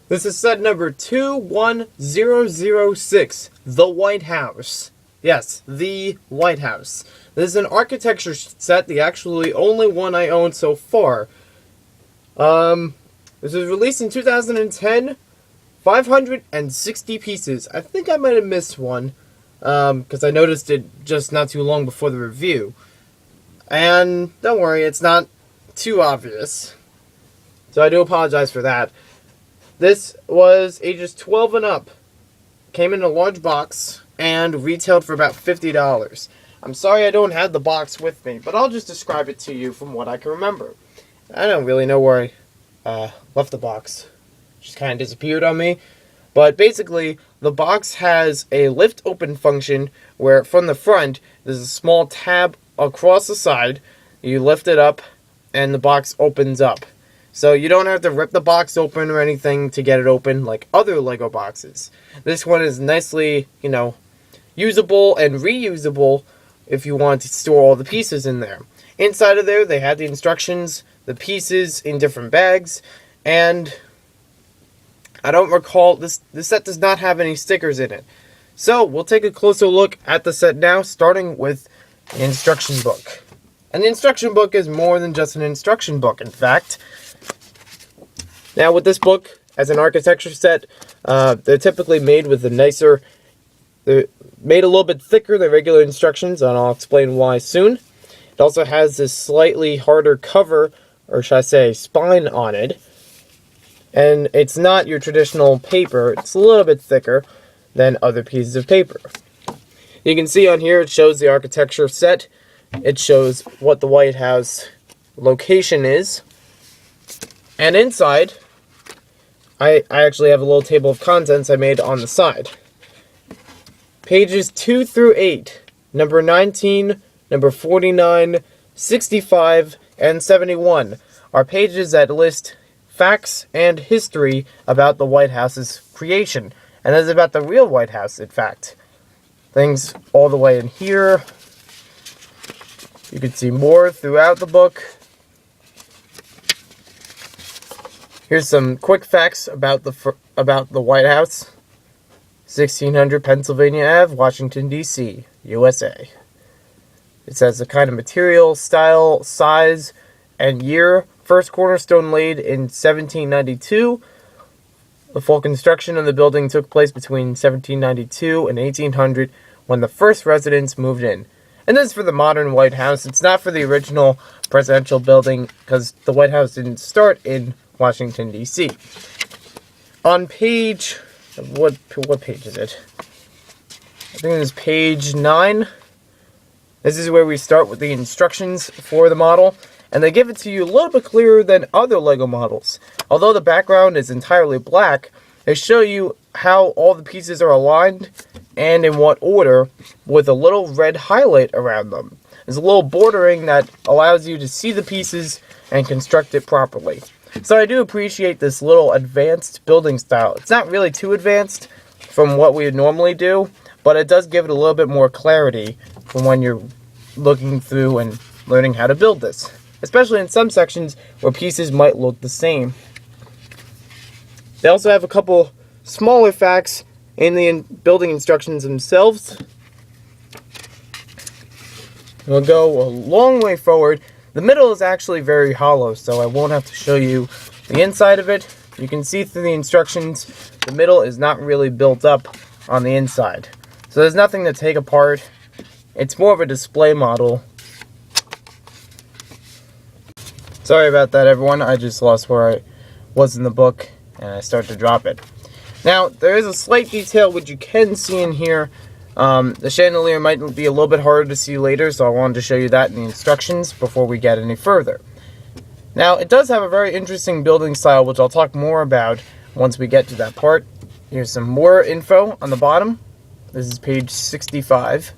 This is set number 21006, The White House. Yes, The White House. This is an architecture set, the actually only one I own so far. This was released in 2010, 560 pieces. I think I might have missed one, because I noticed it just not too long before the review. And don't worry, it's not too obvious. So I do apologize for that. This was ages 12 and up. Came in a large box and retailed for about $50. I'm sorry I don't have the box with me, but I'll just describe it to you from what I can remember. I don't really know where I left the box. It just kind of disappeared on me. But basically, the box has a lift open function where from the front, there's a small tab across the side. You lift it up and the box opens up. So you don't have to rip the box open or anything to get it open like other Lego boxes. This one is nicely, usable and reusable if you want to store all the pieces in there. Inside of there, they had the instructions, the pieces in different bags, and I don't recall, this set does not have any stickers in it. So we'll take a closer look at the set now, starting with the instruction book. And the instruction book is more than just an instruction book, in fact. Now with this book, as an architecture set, they're typically made with they're made a little bit thicker than regular instructions, and I'll explain why soon. It also has this slightly harder cover, or should I say spine on it. And it's not your traditional paper, it's a little bit thicker than other pieces of paper. You can see on here it shows the architecture set. It shows what the White House location is. And inside, I actually have a little table of contents I made on the side. Pages 2 through 8, number 19, number 49, 65, and 71 are pages that list facts and history about the White House's creation. And that's about the real White House, in fact. Things all the way in here. You can see more throughout the book. Here's some quick facts about the White House. 1600 Pennsylvania Ave, Washington, D.C., USA. It says the kind of material, style, size, and year. First cornerstone laid in 1792. The full construction of the building took place between 1792 and 1800 when the first residents moved in. And this is for the modern White House. It's not for the original presidential building because the White House didn't start in Washington, D.C. On page... What page is it? I think it's page 9. This is where we start with the instructions for the model. And they give it to you a little bit clearer than other Lego models. Although the background is entirely black, they show you how all the pieces are aligned and in what order with a little red highlight around them. There's a little bordering that allows you to see the pieces and construct it properly. So I do appreciate this little advanced building style. It's not really too advanced from what we would normally do, but it does give it a little bit more clarity from when you're looking through and learning how to build this. Especially in some sections where pieces might look the same. They also have a couple smaller facts in the building instructions themselves. We'll go a long way forward. The middle is actually very hollow, so I won't have to show you the inside of it. You can see through the instructions, the middle is not really built up on the inside. So there's nothing to take apart. It's more of a display model. Sorry about that, everyone. I just lost where I was in the book, and I started to drop it. Now, there is a slight detail which you can see in here. The chandelier might be a little bit harder to see later, so I wanted to show you that in the instructions before we get any further. Now, it does have a very interesting building style, which I'll talk more about once we get to that part. Here's some more info on the bottom. This is page 65.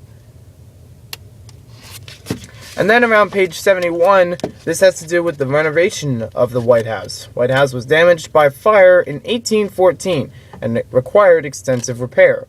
And then around page 71, this has to do with the renovation of the White House. White House was damaged by fire in 1814, and it required extensive repair.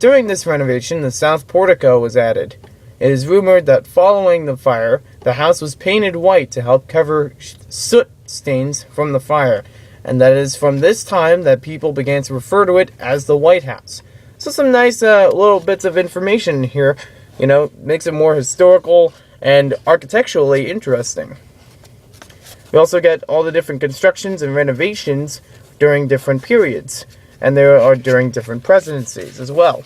During this renovation, the south portico was added. It is rumored that following the fire, the house was painted white to help cover soot stains from the fire, And that is from this time that people began to refer to it as the White House. So some nice little bits of information here, makes it more historical and architecturally interesting. We also get all the different constructions and renovations during different periods, and there are during different presidencies as well.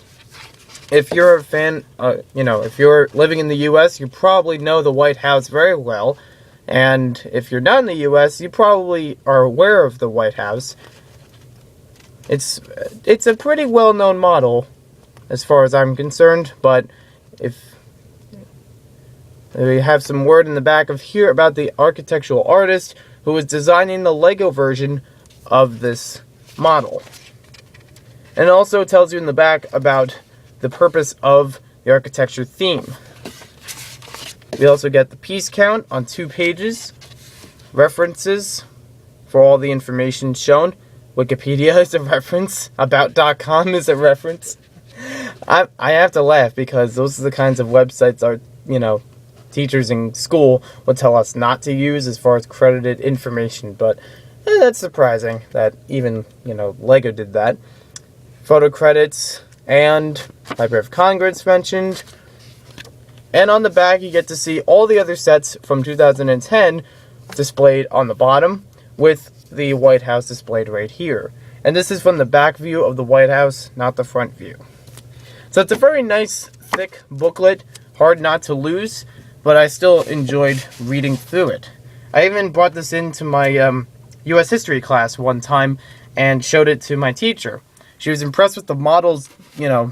If you're a fan, if you're living in the U.S., you probably know the White House very well, and if you're not in the U.S., you probably are aware of the White House. It's a pretty well-known model, as far as I'm concerned, but if we have some word in the back of here about the architectural artist who was designing the Lego version of this model. And it also tells you in the back about the purpose of the architecture theme. We also get the piece count on 2 pages, references for all the information shown. Wikipedia is a reference, about.com is a reference. I have to laugh because those are the kinds of websites our, teachers in school would tell us not to use as far as credited information, but that's surprising that even, Lego did that. Photo credits and Library of Congress mentioned. And on the back you get to see all the other sets from 2010 displayed on the bottom with the White House displayed right here. And this is from the back view of the White House, not the front view. So it's a very nice, thick booklet, hard not to lose, but I still enjoyed reading through it. I even brought this into my U.S. history class one time and showed it to my teacher. She was impressed with the model's,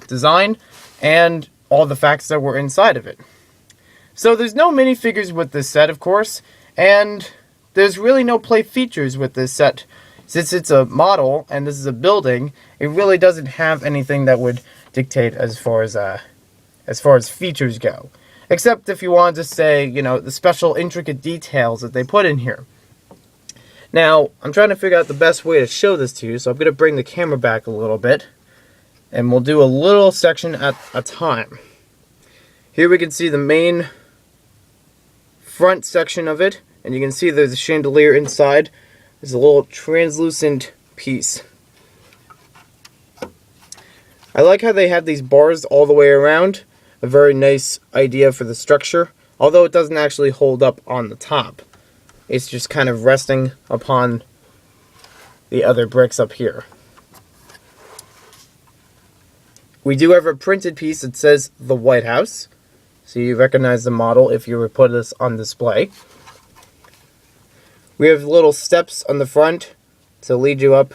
design and all the facts that were inside of it. So there's no minifigures with this set, of course, and there's really no play features with this set. Since it's a model and this is a building, it really doesn't have anything that would dictate as far as features go. Except if you wanted to say, the special intricate details that they put in here. Now, I'm trying to figure out the best way to show this to you, so I'm going to bring the camera back a little bit. And we'll do a little section at a time. Here we can see the main front section of it. And you can see there's a chandelier inside. There's a little translucent piece. I like how they have these bars all the way around. A very nice idea for the structure. Although it doesn't actually hold up on the top. It's just kind of resting upon the other bricks up here. We do have a printed piece that says the White House. So you recognize the model if you were to put this on display. We have little steps on the front to lead you up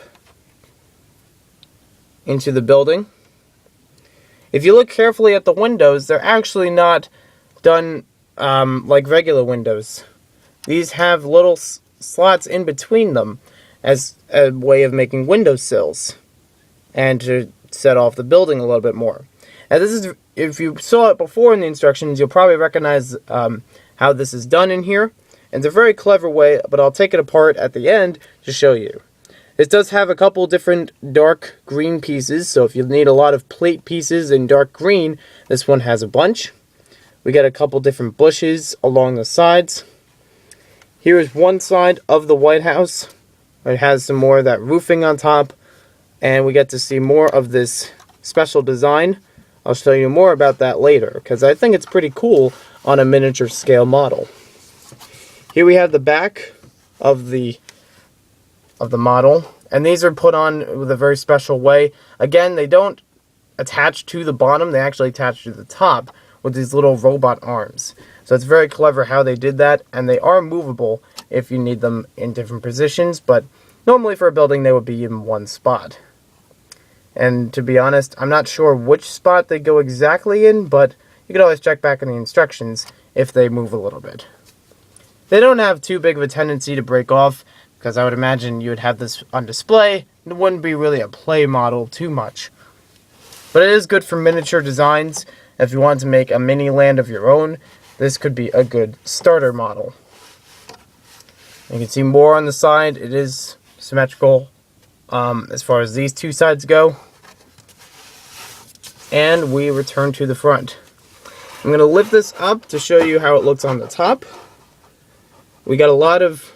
into the building. If you look carefully at the windows, they're actually not done like regular windows. These have little slots in between them as a way of making windowsills and to set off the building a little bit more. Now this is, if you saw it before in the instructions, you'll probably recognize how this is done in here. And it's a very clever way, but I'll take it apart at the end to show you. This does have a couple different dark green pieces, so if you need a lot of plate pieces in dark green, this one has a bunch. We got a couple different bushes along the sides. Here is one side of the White House. It has some more of that roofing on top, and we get to see more of this special design. I'll show you more about that later, because I think it's pretty cool on a miniature scale model. Here we have the back of the model, and these are put on with a very special way. Again, they don't attach to the bottom, they actually attach to the top with these little robot arms. So it's very clever how they did that, and they are movable if you need them in different positions, but normally for a building they would be in one spot. And to be honest, I'm not sure which spot they go exactly in, but you can always check back in the instructions if they move a little bit. They don't have too big of a tendency to break off, because I would imagine you would have this on display, and it wouldn't be really a play model too much. But it is good for miniature designs. If you want to make a mini land of your own, this could be a good starter model. You can see more on the side. It is symmetrical as far as these two sides go. And we return to the front. I'm going to lift this up to show you how it looks on the top. We got a lot of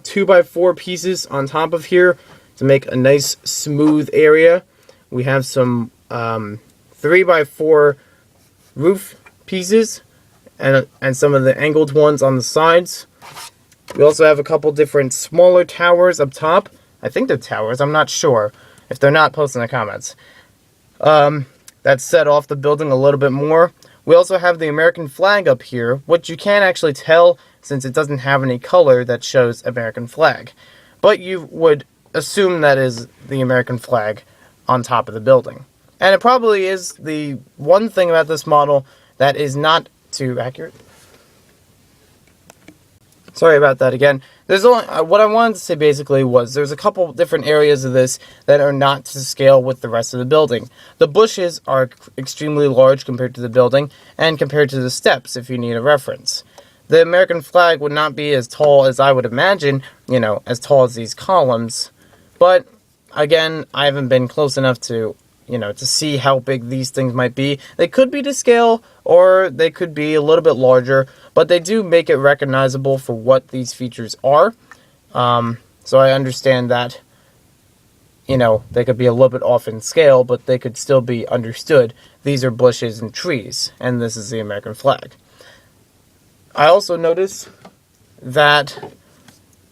2x4 pieces on top of here to make a nice smooth area. We have some 3x4 roof pieces and some of the angled ones on the sides. We also have a couple different smaller towers up top. I think they're towers, I'm not sure. If they're not, post in the comments. That set off the building a little bit more. We also have the American flag up here, which you can't actually tell since it doesn't have any color that shows American flag. But you would assume that is the American flag on top of the building. And it probably is the one thing about this model that is not too accurate. Sorry about that again. There's only what I wanted to say basically was there's a couple different areas of this that are not to scale with the rest of the building. The bushes are extremely large compared to the building and compared to the steps if you need a reference. The American flag would not be as tall as I would imagine, you know, as tall as these columns. But again, I haven't been close enough to, you know, to see how big these things might be. They could be to scale or they could be a little bit larger, but they do make it recognizable for what these features are. So I understand that, you know, they could be a little bit off in scale, but they could still be understood. These are bushes and trees, and this is the American flag. I also notice that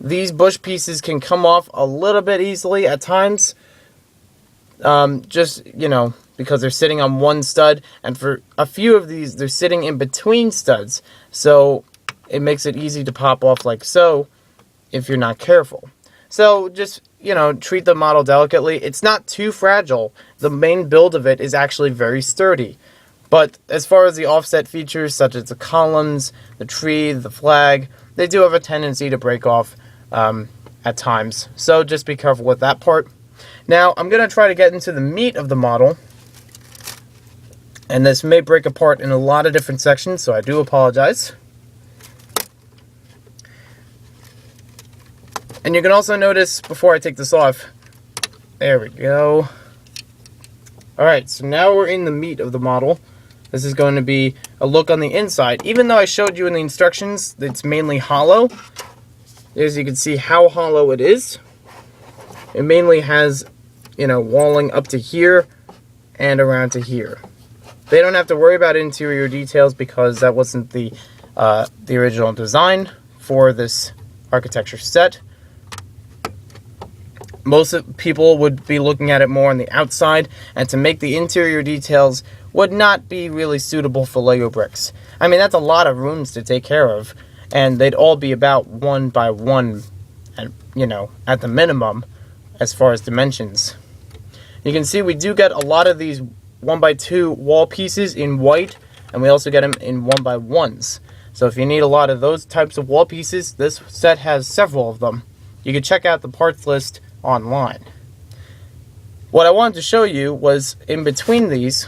these bush pieces can come off a little bit easily at times. Just, you know, because they're sitting on one stud, and for a few of these, they're sitting in between studs, so it makes it easy to pop off like so if you're not careful. So just, you know, treat the model delicately. It's not too fragile. The main build of it is actually very sturdy. But as far as the offset features, such as the columns, the tree, the flag, they do have a tendency to break off at times. So just be careful with that part. Now, I'm going to try to get into the meat of the model. And this may break apart in a lot of different sections, so I do apologize. And you can also notice, before I take this off, there we go. Alright, so now we're in the meat of the model. This is going to be a look on the inside. Even though I showed you in the instructions that it's mainly hollow, as you can see how hollow it is. It mainly has, you know, walling up to here and around to here. They don't have to worry about interior details because that wasn't the original design for this architecture set. Most people would be looking at it more on the outside, and to make the interior details would not be really suitable for Lego bricks. I mean, that's a lot of rooms to take care of, and they'd all be about 1 by 1, and, you know, at the minimum, as far as dimensions. You can see we do get a lot of these 1 by 2 wall pieces in white, and we also get them in 1 by 1s. So if you need a lot of those types of wall pieces, this set has several of them. You can check out the parts list online. What I wanted to show you was in between these,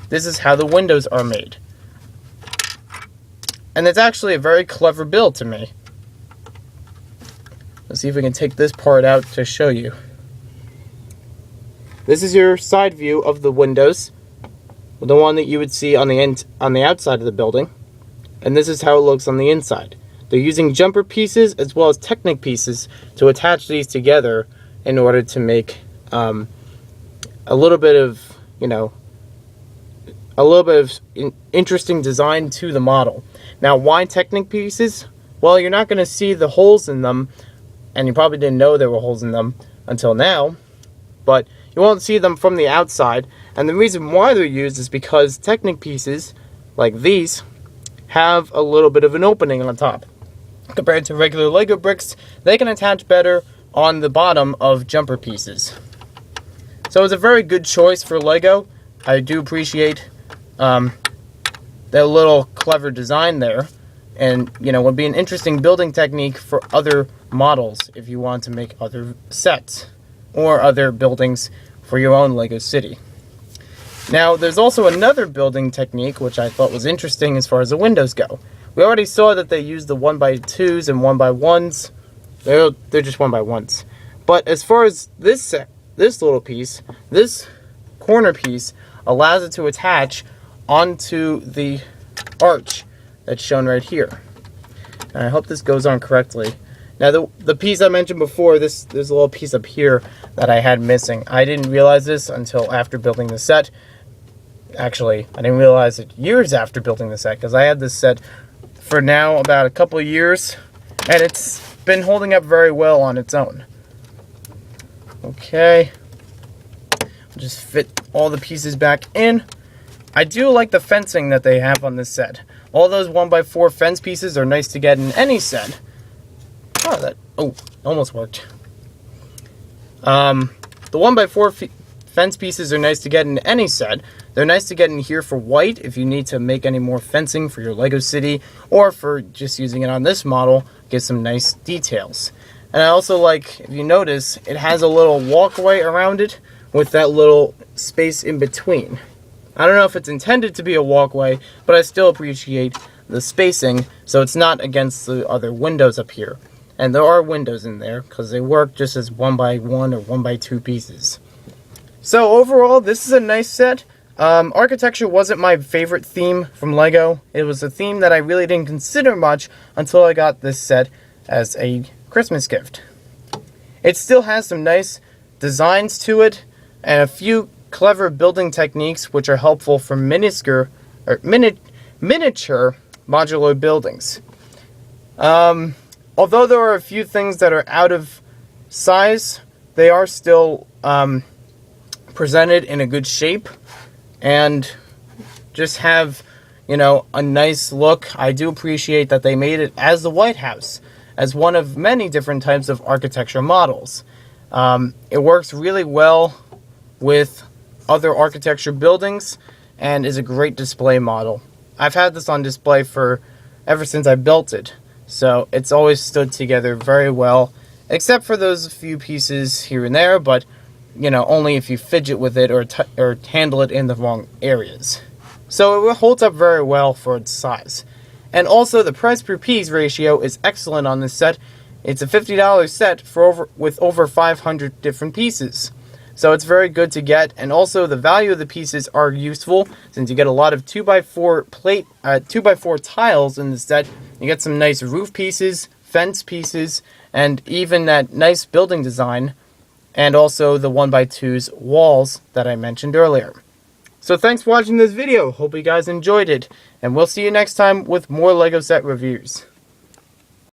this is how the windows are made. And it's actually a very clever build to me. Let's see if we can take this part out to show you. This is your side view of the windows, the one that you would see on the outside of the building. And this is how it looks on the inside. They're using jumper pieces as well as Technic pieces to attach these together in order to make a little bit of, you know, interesting design to the model. Now, why Technic pieces? Well, you're not going to see the holes in them, and you probably didn't know there were holes in them until now, but you won't see them from the outside. And the reason why they're used is because Technic pieces, like these, have a little bit of an opening on top. Compared to regular Lego bricks, they can attach better on the bottom of jumper pieces. So it's a very good choice for Lego. I do appreciate that little clever design there. And, you know, would be an interesting building technique for other models if you want to make other sets or other buildings for your own Lego city. Now, there's also another building technique which I thought was interesting as far as the windows go. We already saw that they use the 1 by 2s and 1 by 1s. They're just 1 by 1s. But as far as this little piece, this corner piece allows it to attach onto the arch that's shown right here. And I hope this goes on correctly. Now the piece I mentioned before, there's a little piece up here that I had missing. I didn't realize this until after building the set. Actually, I didn't realize it years after building the set, because I had this set for now about a couple of years, and it's been holding up very well on its own. Okay, just fit all the pieces back in. I do like the fencing that they have on this set. All those 1x4 fence pieces are nice to get in any set. Oh, almost worked. The 1x4 fence pieces are nice to get in any set. They're nice to get in here for white if you need to make any more fencing for your Lego city, or for just using it on this model, get some nice details. And I also like, if you notice, it has a little walkway around it with that little space in between. I don't know if it's intended to be a walkway, but I still appreciate the spacing so it's not against the other windows up here. And there are windows in there because they work just as 1x1 or 1x2 pieces. So overall, this is a nice set. Architecture wasn't my favorite theme from Lego. It was a theme that I really didn't consider much until I got this set as a Christmas gift. It still has some nice designs to it and a few clever building techniques which are helpful for miniature modular buildings. Although there are a few things that are out of size, they are still presented in a good shape and just have, you know, a nice look. I do appreciate that they made it as the White House, as one of many different types of architecture models. It works really well with other architecture buildings and is a great display model. I've had this on display ever since I built it, so it's always stood together very well, except for those few pieces here and there, but you know, only if you fidget with it or handle it in the wrong areas. So it holds up very well for its size. And also the price per piece ratio is excellent on this set. It's a $50 set with over 500 different pieces. So it's very good to get, and also the value of the pieces are useful since you get a lot of 2x4 tiles in the set. You get some nice roof pieces, fence pieces, and even that nice building design, and also the 1x2's walls that I mentioned earlier. So thanks for watching this video. Hope you guys enjoyed it, and we'll see you next time with more Lego set reviews.